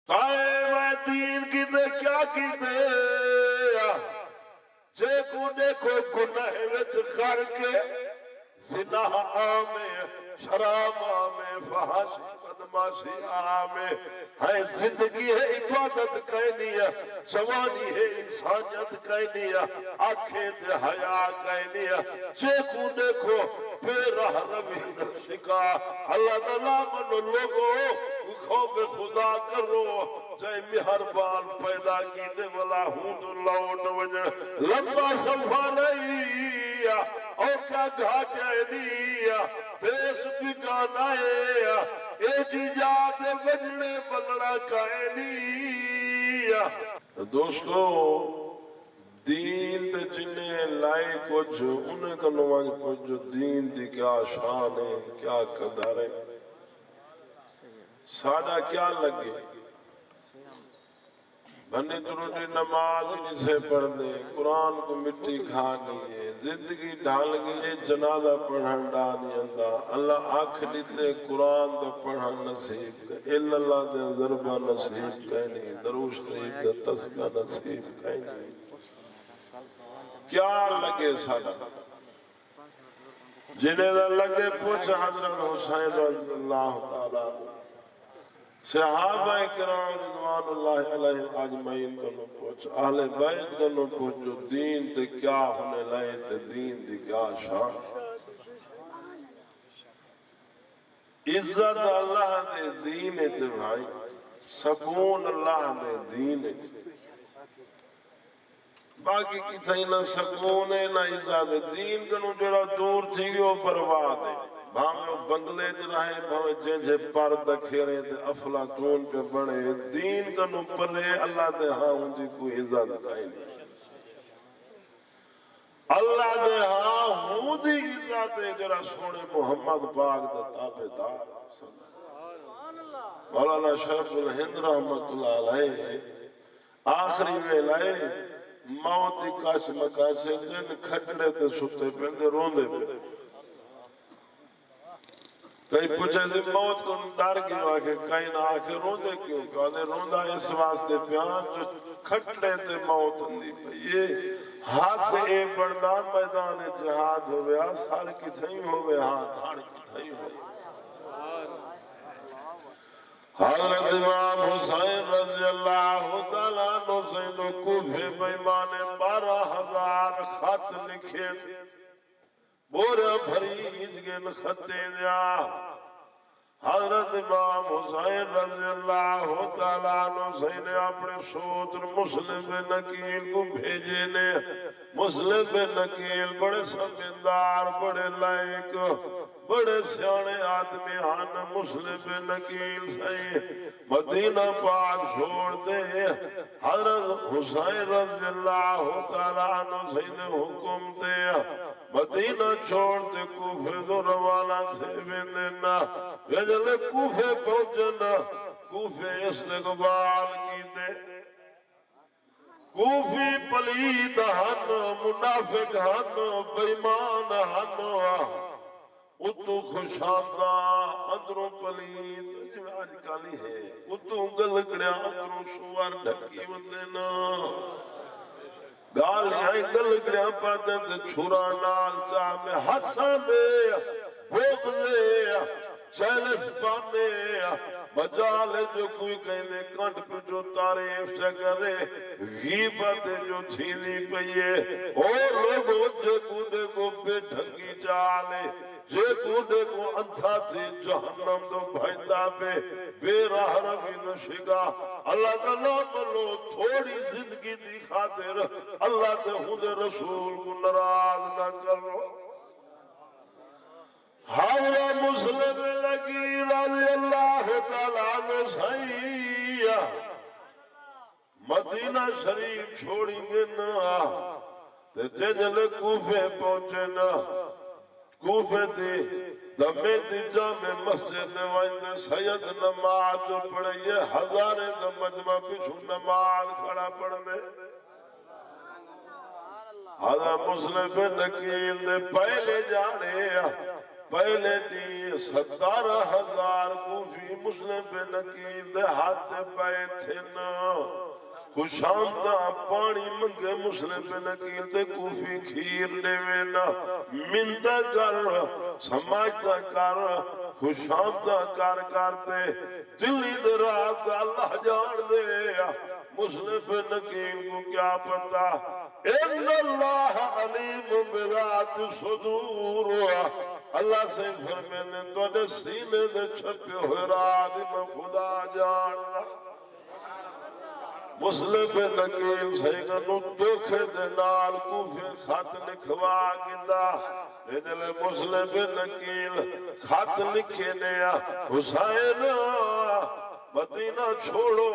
میں دین کی دے کیا کی دے جے کو دیکھو گناہ وچ کر کے زنا آمے شراب آمے فحاشی بدماشی آمے ہے زندگی ہے عبادت کہنی ہے جوانی ہے انسانیت کہنی ہے آنکھیں تے حیا کہنی ہے جے کو دیکھو بے راہ روی در شکا اللہ تعالیٰ منو لوگو خوف خدا کرو جائے مہربان پیدا کی دے والا ہوں لوٹ وجہ لمبا سفر رہی او کیا گھاٹے نہیں تیس بگانا ہے اے جی جات وجڑے بلڑا کائے نہیں دوستو دین تے جنہیں لائے کچھ انہیں کا نواز پوچھ جو دین دی کیا شان ہے کیا قدر ہے سادہ کیا لگے بھنی تروٹی نماز ہی سے پڑھ دے قرآن کو مٹی کھانی ہے زندگی ڈھال گئی جنازہ پڑھن ڈانی اندہ اللہ آنکھ لیتے قرآن دا پڑھن نصیب کہ اللہ دے ضربہ نصیب کہنی دروش شریف دے تسبیح نصیب کہنی کیا لگے سادہ جنہیں دا لگے پوچھ حضرت حسین رضی اللہ تعالیٰ صحابہ کرام رضوان اللہ علیہ اجمعین کنو پوچھ اہل بیت کنو پوچھ جو دین تے کیا ہونے لائے تے دین دی کیا شان عزت اللہ دے دین تے بھائی سکون اللہ دے دین تے باقی کی تھئی نہ سکون ہے نہ عزت دین کنو جڑا دور تھی گئے پرواہ دے بھامے بنگلے جو رہے بھامے جنجے پردہ کھیرے تے افلاطون پہ بڑھے دین کا نپرے اللہ دے ہاں ہوں دی کوئی عزت کہیں نہیں اللہ دے ہاں ہوں دی عزت جرہ سونے محمد پاک دا تابدار مولانا شیخ الہند رحمت اللہ علیہ آخری میں لائے موت کاش مکاشے جن کھٹڑے تے ستے پہندے روندے پہ کئی پوچھے سے موت کو ڈر کیوں آکے کئی نہ آکے روندے کیوں کہتے روندہ اس واسطے پیان جو کھٹڑے تے موت اندی پہ یہ حق اے بردان میدان جہاد ہوئے سار کی تھیں ہوئے ہاتھ دھاڑ کی تھیں ہوئے حضرت امام حسین رضی اللہ تعالیٰ عنہ سیدو کوفے بیمان 12,000 خط لکھے بورا بھریج گن خطے دیا حضرت امام حسین رضی اللہ تعالیٰ عنہ سینے اپنے سوتر مسلم بن نکیل کو بھیجے نے مسلم بن نکیل بڑے سمجھدار بڑے لائق بڑے سیانے آدمی ہن مسلم بن نکیل سے مدینہ پاک چھوڑ دے حضرت حسین رضی اللہ تعالیٰ عنہ سینے حکم دے مدینہ چھوڑتے کوفے دو روانہ تھے بندنا ویجلے کوفے پہنچنا کوفے استقبال کی دے کوفی پلید ہن منافق ہن بیمان ہن اتو خوشاندہ اندروں پلید جو آج کالی ہے اتو گلکڑیا اندروں شوار ڈھکی بندنا گال یہاں گلکڑیا پاتے تھے چھوڑا نال چاہ میں حسا دے بوگ دے چیلس پانے مجال جو کوئی کہیں دے کنٹ پہ جو تعریف سے کرے غیبت جو چھینی پئیے اور لوگوں جے کودے کو بے ڈھنگی چالے جے کودے کو انتھا تھی جہنم دو بھائندہ بے راہ روی نشگا اللہ کا نام لو تھوڑی زندگی دی خاطر اللہ دے خود رسول کو نراز نہ کرو حضرت مسلم لگی رضی اللہ تعالیٰ عنہ سائیہ مدینہ شریف چھوڑیں گے نا ججل کوفے پہنچے نا کوفے تھی دمے تھی جامع مسجد وائندے سید نماز جو پڑھئیے ہزارے دمجمہ پیچھو نماز کھڑا پڑھنے حضرت مسلم بن نکیل دے پہلے جانے پہلے دی 17,000 کوفی مسلم بن عقیل دے ہاتھ پائے تھے نا خوشامدہ پانی منگے مسلم بن عقیل تے کوفی کھیر دیوینا منتا کر سماجتا کر خوشامدہ کار کرتے دلی درات اللہ جان دے مسلم بن عقیل کو کیا پتا ان اللہ علیم بذات صدور اللہ سے فرمینے تو نے سینے دے چھپے ہوئے راہ میں خدا جاننا مسلم بن عقیل سیگنو دوکھے دے نال کوفے خط لکھوا گندا ایدلے مسلم بن عقیل خط لکھے نیا حسین مدینہ چھوڑو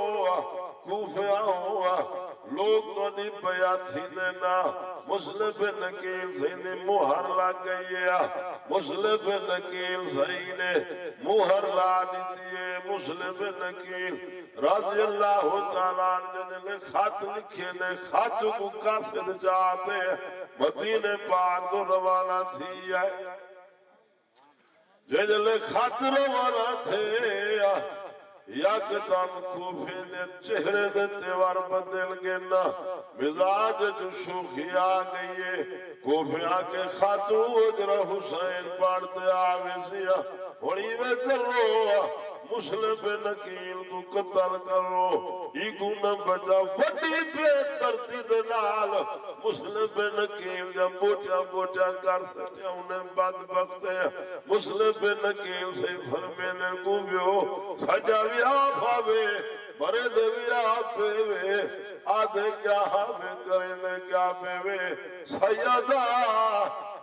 کوفے آؤ لوگ تو نہیں پیا تھی دینا مسلم بن عقیل صحیح نے مہر لگ گئی ہے مسلم بن عقیل صحیح نے مہر لا دیئے مسلم بن عقیل رضی اللہ تعالیٰ نے خط لکھے نے خط کو قصد جاتے مدینہ پاک کو روانہ تھی ہے جلے خط روانہ تھے یکدم کوفے دے چہرے دے تیوار بدل گنا مزاج جو شوخی آگئی ہے کوفے آکے خاتو اجرہ حسین پڑھتے آوے سیا ہوڑی میں کرو مسلم بن عقیل کو قتل کرو ایگو نہ بجا وڈی بے ترتیب نال مسلم بن عقیل جب بوٹا کر سکتے انہیں بدبخت ہے مسلم بن عقیل سے فرمینے کو بیو سجا بھی آپ آوے برے دے بھی آپ پہ آدھے کیا ہمیں کرنے کیا پہ سیدہ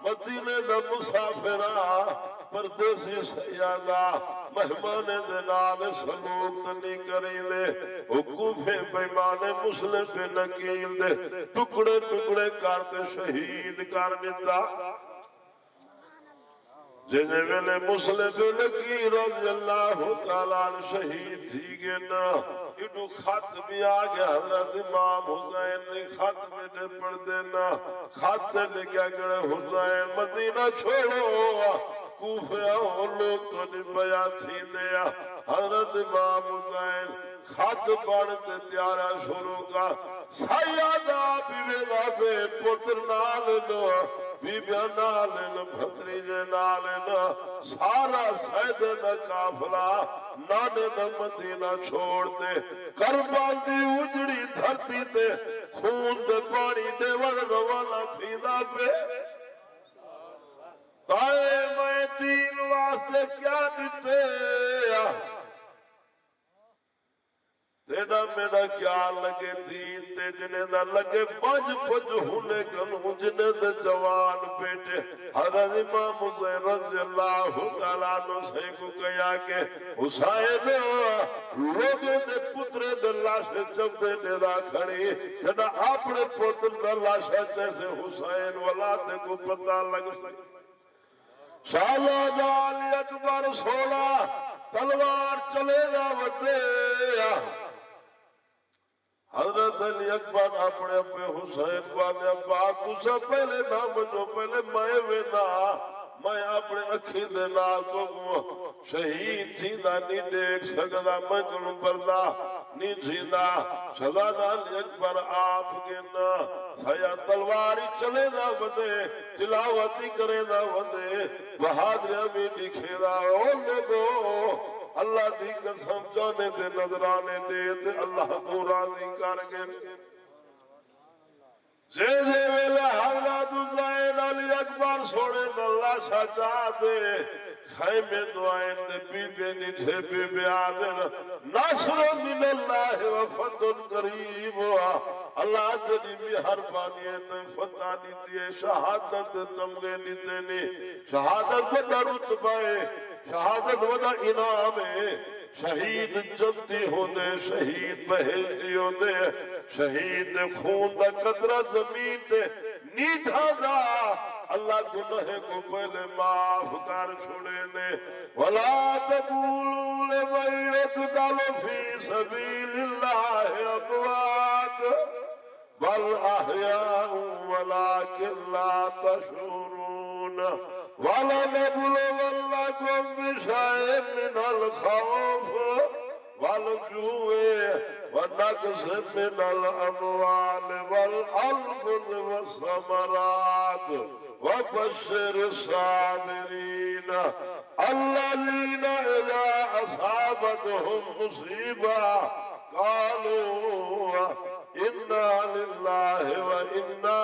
مدینے دا مسافرہ پردیسی سیادہ مہمان دلال سلوک نہیں کریں دے حکوفے بیمان مسلم بن عقیل دے ٹکڑے ٹکڑے کرتے شہید کرنے دا جنہیں ویلے مسلم بن عقیل رضی اللہ تعالیٰ شہید تھی گے نا انہوں خط بھی آگیا حضرت امام حسین نے خط میں پڑھ دینا خط لکھا کرے حسین مدینہ چھوڑو کوفے آؤ لوگ تو نبیا تھی دیا حضرت امام حسین خط پڑھتے تیارہ شروع کا سیادہ بیویدہ بے پتر نال نو بیبیا نالن بھتریجے نالن سارا سیدہ کافلہ نانے دا مدینہ چھوڑتے کربال دی اجڑی دھرتی تے خون دے پانی نیور روانہ تھی دا پہ تائے میں دین واسطے کیا دیتے تیڑا میرا کیا لگے دین تے جنہیں دا لگے بج پج ہونے کنوں جنہیں دا جوان بیٹے حضرت امام حسین رضی اللہ تعالیٰ عنہ سے کو کہا کہ حسین لوگے دے پترے دے لاشے چب دے نیدہ کھڑی جنہ اپنے پتر دے لاشے جیسے حسین ولادے کو پتہ لگ سکے شہزادہ علی اکبر سوڑا تلوار چلے گا ودے حضرت علی اکبر اپنے اپنے حسین بانے ابا کسا پہلے نام جو پہلے میں وینا میں اپنے اکھی دے نال کو شہید تھیندہ نہیں دیکھ سکتا میں کنوں پردہ نہیں تھیندہ شہزادہ علی اکبر آپ کے نا سیا تلواری چلے دا ودے تلاوتی کرے دا ودے بہادریاں بھی لکھے دا او لوگو اللہ دی قسم جانے دے نظرانے دے تے اللہ کو راضی کر گئے جیسے ویلے حضرت حسین علی اکبر سوڑے اللہ سچا دے خیمے دعائیں دے بی بے نیٹھے بی بے آدن ناصر من اللہ و فتح قریب ہوا اللہ تیری مہربانی ہے تے فتح نیتی ہے شہادت تمغے نیتے نے شہادت بڑا رتبہ ہے شہادت بڑا انعام ہے شہید جنتی ہوندے شہید بہلتی ہوندے شہید خون دا قطرہ زمین تے نیٹھا دا اللہ گناہ کو پہلے معاف کر چھوڑے دے وَلَا تَقُولُوا لِمَنْ يُقْتَلُ فِي سَبِيلِ اللَّهِ أَمْوَاتٌ بَلْ أَحْيَاءٌ وَلَكِنْ لَا تَشْعُرُونَ وَلَنَبْلُوَنَّكُم بِشَيْءٍ مِّنَ الْخَوْفِ وَالْجُوعِ وَنَقْصٍ مِّنَ الْأَمْوَالِ وَالْأَنفُسِ وَالثَّمَرَاتِ وَبَشِّرِ الصَّابِرِينَ الَّذِينَ إِذَا أَصَابَتْهُم مُّصِيبَةٌ قَالُوا إِنَّا لِلَّهِ وَإِنَّا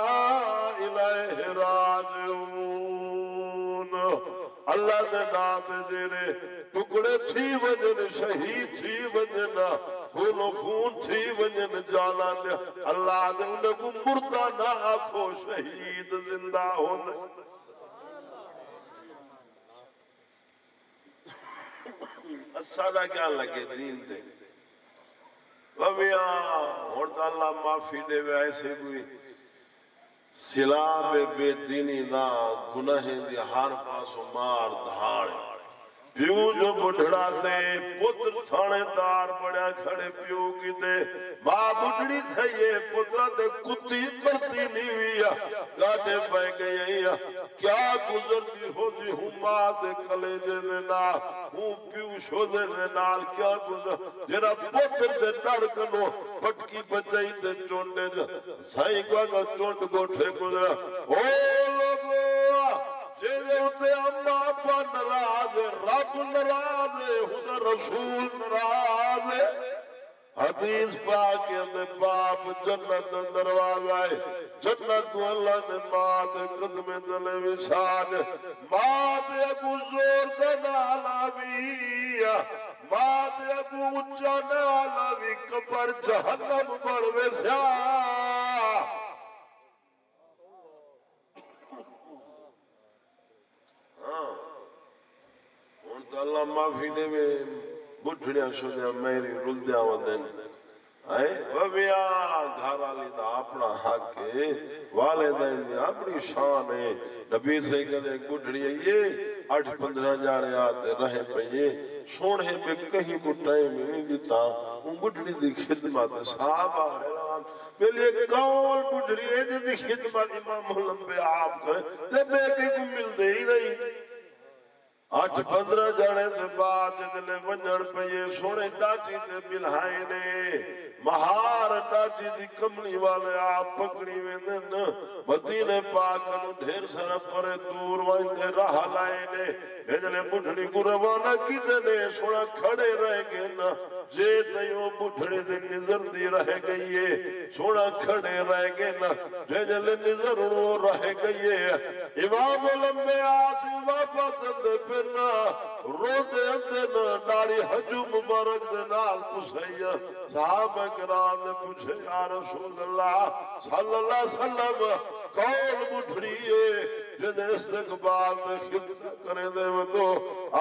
إِلَيْهِ راجعون۔ اللہ دے نام دے جڑے ٹکڑے تھی وجن شہید تھی وجن خون و خون تھی وجن جانا دے اللہ دے انہیں کو مردہ نہ آکھو شہید زندہ ہونے۔ اسادہ کیا لگے دین دے وَوِیاں ہوتا اللہ معافی دے وے ایسے کوئی سلام بے دینی دا گناہیں دی ہر پاسو مار دھاڑ پیو جو بڑھڑا دے پتر تھانے دار بڑیا کھڑے پیو کی دے ماں بڑھڑی تھائیے پترہ دے کتی مرتی نہیں ہوئی گاٹے بہ گئی کیا گزرتی ہو دی ہوں ماں دے کلیجے دے نال ہوں پیو شو دے نال کیا گزر جرا پتر دے ڈرکنو پٹکی بچائی دے چونڈے دے سائیں گا چونڈ گوٹھے گزرا او لوگو جیدے ہوتے اممہ اپا نراز رب نراز خدا رسول نراز حدیث پاک کے اندر باپ جنت دروازہ ہے جنت کو اللہ نے ماں دے قدم دلے وشان ماں دے اگو زور دے نالاوی ماں دے اگو اچھا نالاوی کبر جہنم بڑھوے سیا تو اللہ معافی دے میں بڑھڑیاں شدیاں میری رل دیا ودن وبیا گھر آلی دا اپنا حق ہے والدین دی اپنی شان ہے نبی سے کہتے ہیں بڑھڑی ہے یہ 8-15 جانے آتے رہے پہیے سوڑے پہ کہیں کو ٹائم نہیں دیتا ان بڑھڑی دی خدمت صحابہ حیران پہلے کون بڑھڑی ہے دی خدمت امام علم پہ آپ کریں تے بے کے کو مل دے ہی نہیں 8-15 جانے دے بعد جدلے ونجڑ پہ یہ سونے ڈاچی دے ملہائے نے مہار ڈاچی دی کمنی والے آپ پکڑی میں دن مدینہ پاک کنو ڈھیر سارا پر دور وائنتے رہا لائے نے بھیجلے بڑھڑی کو روانہ کی دنے سونا کھڑے رہ گئے نا جے تیوں بڑھڑی دے نظر دی رہ گئی ہے سونا کھڑے رہ گئے نا بھیجلے نظر رو رہ گئی ہے امام علم میں آسی واپس اندے پھرنا رو دے اندے نا داڑی حجو مبارک دے نال پسائیا صحابہ کرام نے پوچھے یا رسول اللہ صلی اللہ علیہ وسلم کون بڑھڑی ہے جدے استقبال تے خدمت کریں دے وہ تو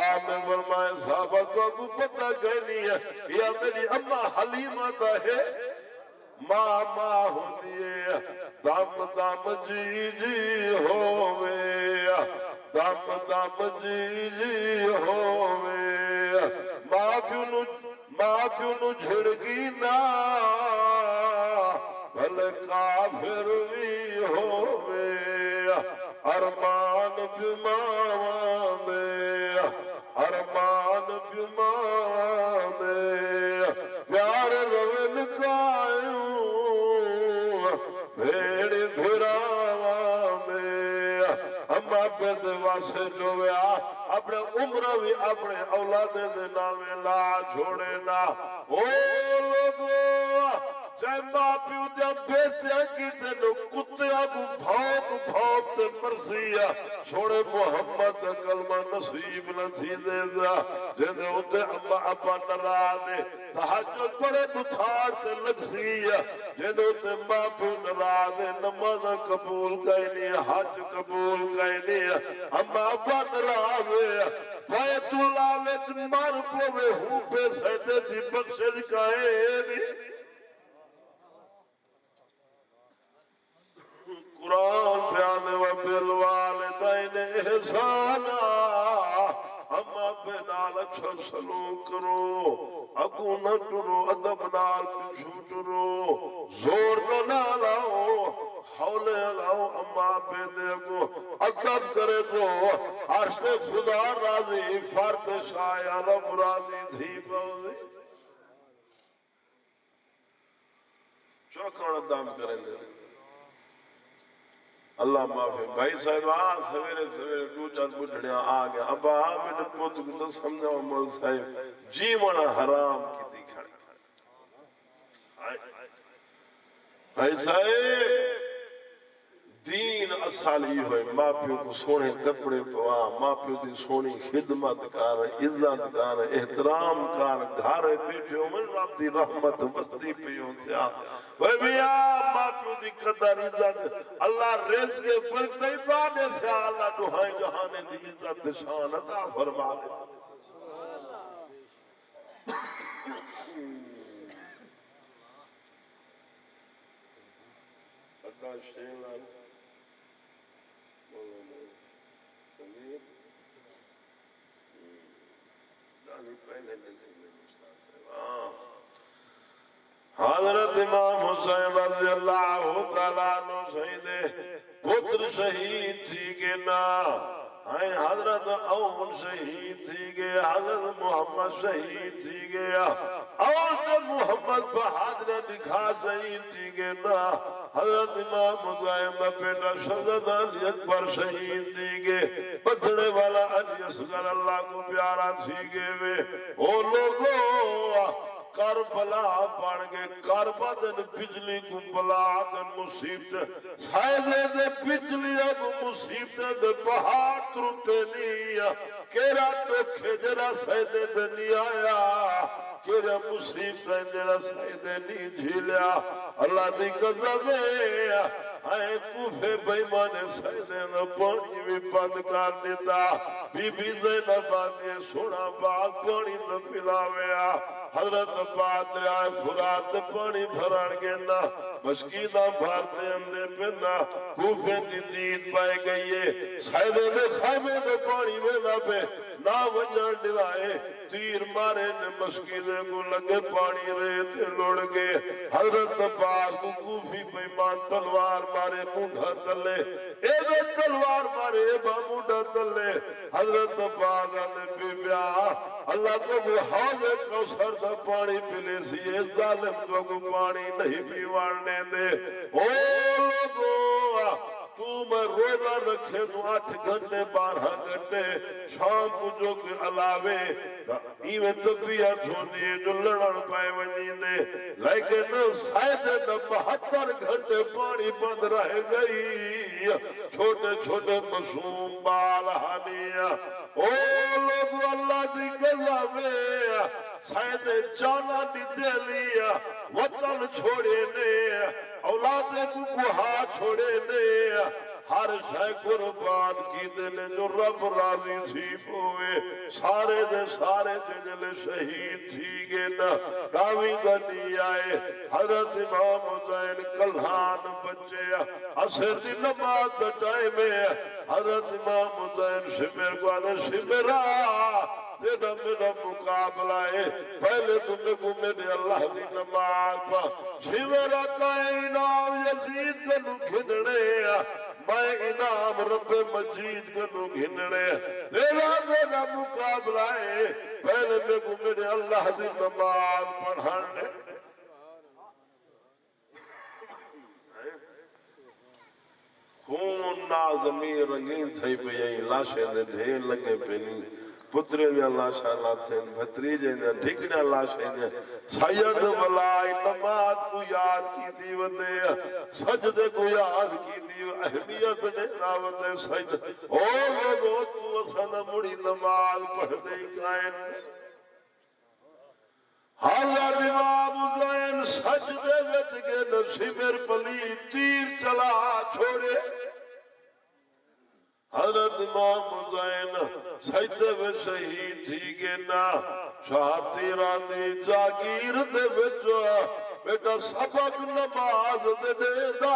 آپ نے فرمائے صحابہ کو پتہ گئے نہیں ہے یا میری اممہ حلیمہ دا ہے ماں ہوندیے دم دم جی جی ہووے دم دم جی جی ہووے ماں پیو نو جھڑگی نا بھلے کافر بھی ہووے ارمان بیمان دے ارمان بیمان دے پیار روین کائیوں بھیڑ بھراوان دے ہم اپنے واسے جو ویا اپنے عمرہ بھی اپنے اولادیں دے نامے لا چھوڑے نا او لوگو چاہے ماں پیو دیا بیسیا کی تینو کتیا کو بھوک تے مرسیا چھوڑے محمد کلمہ نصیب نہ تھی دے دیا جیدے ہوتے اما اپا نرا دے تحجد پڑے بتھار تے لگ سیا جیدے ہوتے ماں پیو نرا دے نماز قبول گئی نہیں حج قبول گئی نہیں اما اپا نرا دے بیت اللہ ویچ مار پوے ہوں پہ سیدے دی بخشش کائے نہیں قرآن پیانے و بالوالدین احسانا اما بے نال اچھا سلوک کرو اگو نہ ٹرو ادب نال پچھو ٹرو زور نہ لاؤ حولے لاؤ کو اما بیدے کو ادب کرے تو عرش خدا راضی فرد شایا رب راضی تھی بوزی چوکھانا دام کریں دے اللہ معافی بھائی صاحب سویرے سویرے دو چار بڑھڑیاں آ گیا ابا میرے پوت کو تو سمجھاؤ مول صاحب جیونا حرام کی دیکھڑ بھائی صاحب دین اصال ہی ہوئے ماں پیو کو سونے کپڑے پوا ماں پیو دی سونی خدمت کار عزت کار احترام کار گھارے بیٹھے من رب دی رحمت بستی پیوں تھیا بھائی بیا ماں پیو دی قدر عزت اللہ رزق کے برکتے بانے سے اللہ دعائیں جہانے دی عزت شان عطا فرما لے اللہ شیلہ حضرت امام حسین رضی اللہ تعالیٰ عنہ شہید پتر شہید تھی گے نا حضرت اون شہید تھی گے حضرت محمد شہید تھی گیا اور محمد بہادر دکھا شہید تھی گے نا حضرت امام حسین کا بیٹا شہزادہ علی اکبر شہید تھی گے پتھڑے والا علی اصغر اللہ کو پیارا تھی گے وہ لوگوں کربلا پڑ گئے کربا دن بجلی کو بلا دن مصیبت سائدے دے بجلی اب مصیبت دے پہاڑ ترٹے نہیں کیرا ٹوکھے جرا سائدے دے نہیں آیا کیرا مصیبت جرا سائدے نہیں جھیلیا اللہ دی قضب ہے آئے کوفے بیمانے سائدے دے پانی بھی بند کر دیتا بی بی زینب آدھے سونا بات پانی دے پلاویا حضرت بات رائے فرات پانی بھران گے نا مشکیدہ بھارتے اندے پہنا کوفے دی دید پائے گئیے سائدے دے خیمے دے پانی میں نہ پہ نا ونجان ڈلائے تیر مارے نے مشکیدے کو لگے پانی ریتے لوڑ گئے حضرت بات کو کوفی بیمان تلوار مارے مونڈھا تلے اے دے تلوار مارے با مونڈھا تلے حضرت بات نے بی بیا اللہ کو وہ حوض کوثر دا پانی پلے سی یہ ظالم کو پانی نہیں پیوانے دے او لوگوں تو میں روزہ رکھے تو 8 گھنٹے 12 گھنٹے شام کو جو کہ علاوے ایویں طبیعت ہونی ہے جو لڑن پائے ونی دے لیکن سائدے نہ 72 گھنٹے پانی بند رہ گئی چھوٹے چھوٹے معصوم بال ہانیا او لوگ اللہ دی قضا میں سائدے جانا دیتے لیا وطن چھوڑے نے اولادے کو گوہا چھوڑے نے ہر شے قربان کی دلے جو رب راضی تھی ہوئے سارے دے سارے جنل شہید تھی گے نا کاوی دا نہیں آئے حضرت امام حسین کلہان بچے اثر دی نماز دا ٹائم ہے حضرت امام حسین شمر کو آدھے شمرہ تیرا میرا مقابلہ ہے پہلے تمہیں کو میرے اللہ دی نماز پا شمرہ کا انعام یزید کا نو گھنڑے میں انعام رب مجید کا نو گھنڑے تیرا میرا مقابلہ ہے پہلے میں کو میرے اللہ دی نماز پڑھانے خون نازمی رنگین تھائی پہ یہی لاشے دے ڈھیر لگے پہ نہیں پترے دے لاشا نہ تھے بھتریجے دے ڈھکنے لاشے دے سید ولائی نماز کو یاد کی دی ودے سجدے کو یاد کی دی اہمیت نے ناوتے سجد او لوگو تو اسانا مڑی نماز پڑھ دے کائن حضرت امام حسین سجدے وچ کے نفسی میر پلی تیر چلا چھوڑے حضرت امام حسین سجدے میں شہید تھی گے نا شاہ تیران دی جاگیر دے بچو بیٹا سبق نماز دے دے دا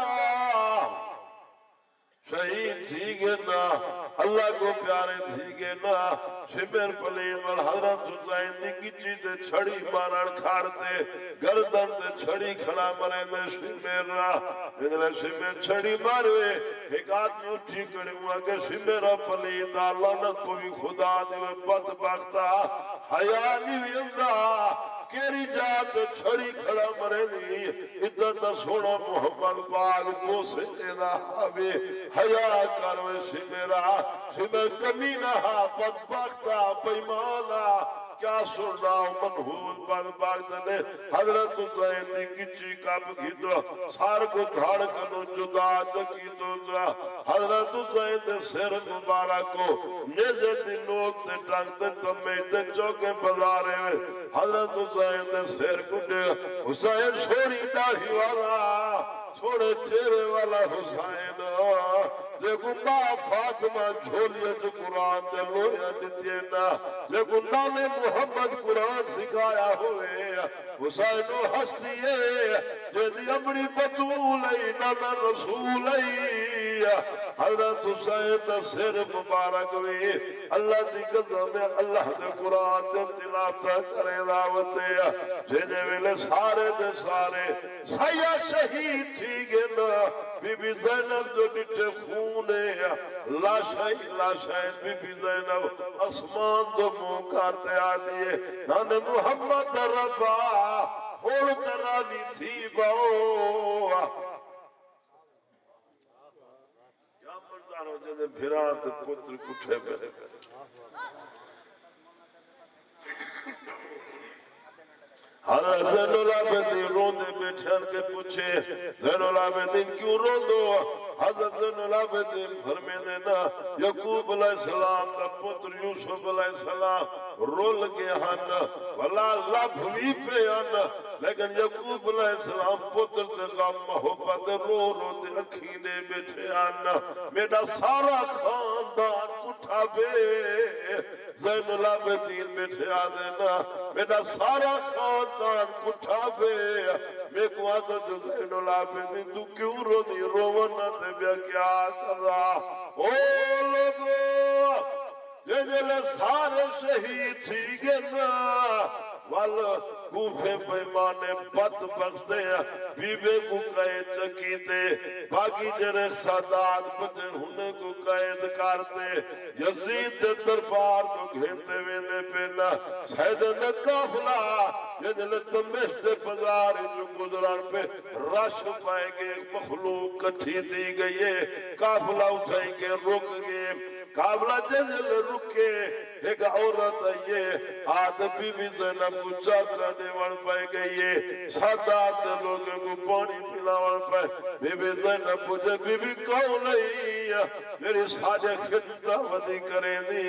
شہید تھی گے نا اللہ کو پیارے تھی گے نا شمیر پلید اور حضرت حسین دی کچی تے چھڑی مارن کھاڑتے گردن تے چھڑی کھڑا مرے دے شمیر را مدلے شمیر چھڑی مارے ایک آدمی اٹھی کڑی ہوا کہ شمیر پلید لعنت کو بھی خدا دے بدبختہ حیانی بھی اندہ کیری جات چھڑی کھڑا مرے دی عدت سونا محمد پاک کو سے دینا حبی حیاء کروے شمیرہ شمیر کمینہ بدبختہ بیمانہ کیا سننا منحول بدبخت نے حضرت حسین دی کچی کب کی تو سار کو دھاڑ کنو جدا چکی تو حضرت حسین دے سر مبارک کو نیزے دی نوک تے ٹنگ تے تمیتے چوکے بزارے میں حضرت حسین دے سر کو دے حسین چھوڑی ڈاہی والا چھوڑے چہرے والا حسین جگو ماں فاطمہ جھولیت قرآن دے لویا نتینا جگو نام محمد قرآن سکھایا ہوئے حسین ہستی ہے جدی امری بطولئی نانا رسولئی حضرت حسین دا سر مبارک ہوئی اللہ دی قدم میں اللہ دے قرآن دے تلاوت کرے دعوت دے جنہیں ویلے سارے دے سارے سیاہ شہید تھی گے نا بی بی زینب جو نٹھے خونے لاشائن بی بی زینب اسمان دو منہ کرتے آدیے نانے محمد ربا ہوڑ ترازی تھی باؤ کیا منظر ہو جدے بھرات پتر کٹھے پہ حضرت زین العابدین روندے بیٹھن کے پوچھے زین العابدین کیوں روندو حضرت زین العابدین فرمے دینا یعقوب علیہ السلام دا پتر یوسف علیہ السلام رول گے ہن ولا لفوی پہ ہن لیکن یعقوب علیہ السلام پتر دے غم محبت رو رو دے اکھینے بیٹھے ہن میرا سارا خاندان اٹھا بے زین العابدین بیٹھے آدھنا میرا سارا خاندان اٹھا بے میں کو آدھا جو زین العابدین تو کیوں رو نہیں رونا تے بیا کیا کر رہا او لوگو یہ جلے سارے شہید تھی گے نا والا کوفے پیمانے بدبختے بیوے کو قید چکیتے باقی جرے سادات بچن ہونے کو قید کرتے یزید دربار تو گھنتے ویندے پینا سید نکافلا جدل تمشت بزار جو گزران پہ رش پائے گے مخلوق کٹھی دی گئی ہے کافلا اٹھائیں گے رک گئے کافلا جدل رکے ایک عورت یہ آت بی بی زینب کو چادرہ دیوان پائے گئی ہے ساتھ لوگوں کو پانی پلاوان پائے بی بی زینب مجھے بی بی کون نہیں میری ساجے خدمتہ ودی کریں دی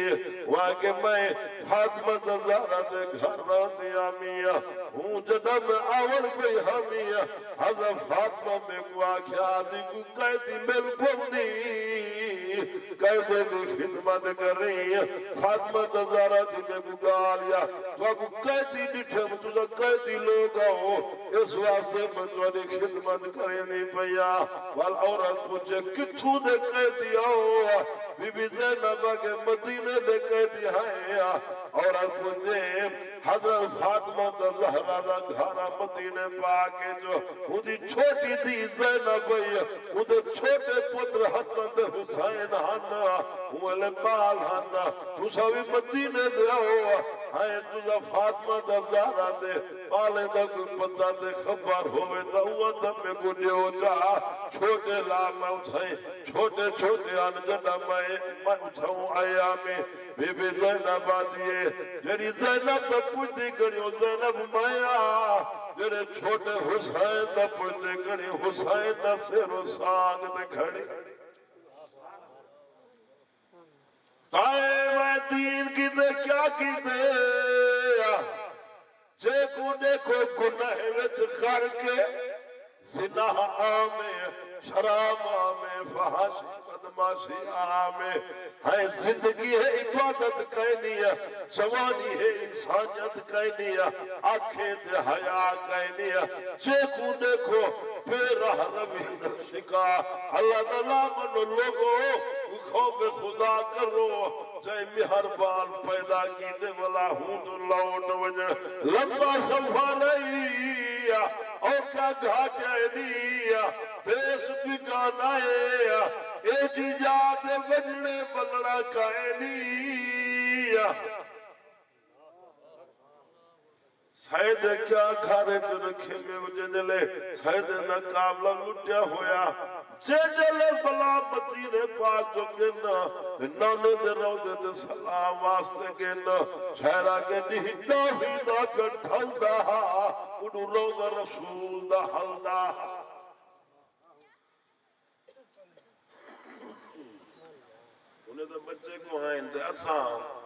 وہاں کہ میں فاطمہ زہرا دے گھر رہا دیا میاں ہوں جدہ میں آور پہ ہمیں حضرت فاطمہ میں کو آکھیا دی کو قیدی مل پونی قیدی دی خدمت کر رہی ہے فاطمہ زہرا دی میں کو گالیا تو کو قیدی نٹھے مجھے قیدی لوگ آؤ اس واسطے میں تمہاری خدمت کریں دی پیا والعورت پوچھے کتھو دے قیدی آؤ بی بی زینب کے مدینے دے قیدی ہیں عورت پوچھے حضرت فاطمہ زہرا دا گھارا مدینے پاکے جو اندھی چھوٹی تھی زینب اندھے چھوٹے پتر حسن حسین ہانا اوہلے بال ہانا تو سوی مدینے دے آؤ ہائے تجھا فاطمہ زہرا دے بالے دا کوئی پتہ دے خبر ہوئے تا ہوا دم میں کو لیو جا چھوٹے لام اٹھائیں چھوٹے چھوٹے آنجنہ میں اٹھاؤں آیا میں بی بی زینب آدیے جنی زینب تا پوچھتی کریو زینب مایا جنی چھوٹے حسین تا پوچھتی کریو حسین تا سر و سانگ تے کھڑی قائم دین کی دے کیا کی دے جے کو دیکھو گناہ وچ کر کے زنا آمے شراب آمے فحاشی بدماشی آمے ہے زندگی ہے عبادت کہنی ہے جوانی ہے انسانیت کہنی ہے آنکھیں تے حیا کہنی ہے چیکو دیکھو بے راہ روی در شکا اللہ تعالیٰ منو لوگو خوف خدا کرو جائے مہربان پیدا کی دے والا ہوں لوٹ وجہ لمبا سفر رہی او کیا گھاٹے نہیں دیش بگانا ہے اے جی جاد وجڑے بلڑا کائے نہیں سائد کیا کھارے جو رکھے میں مجھے دلے سائد نہ قابلہ لٹیا ہویا جے جلے بلا مدینے پاک جو گنا نانے دے رو دے سلام واسطے گنا شہرہ کے نہیدہ ہی دا کر ڈھل دا انہوں رو دا رسول دا حل دا انہیں دا بچے کو ہائیں دے اسام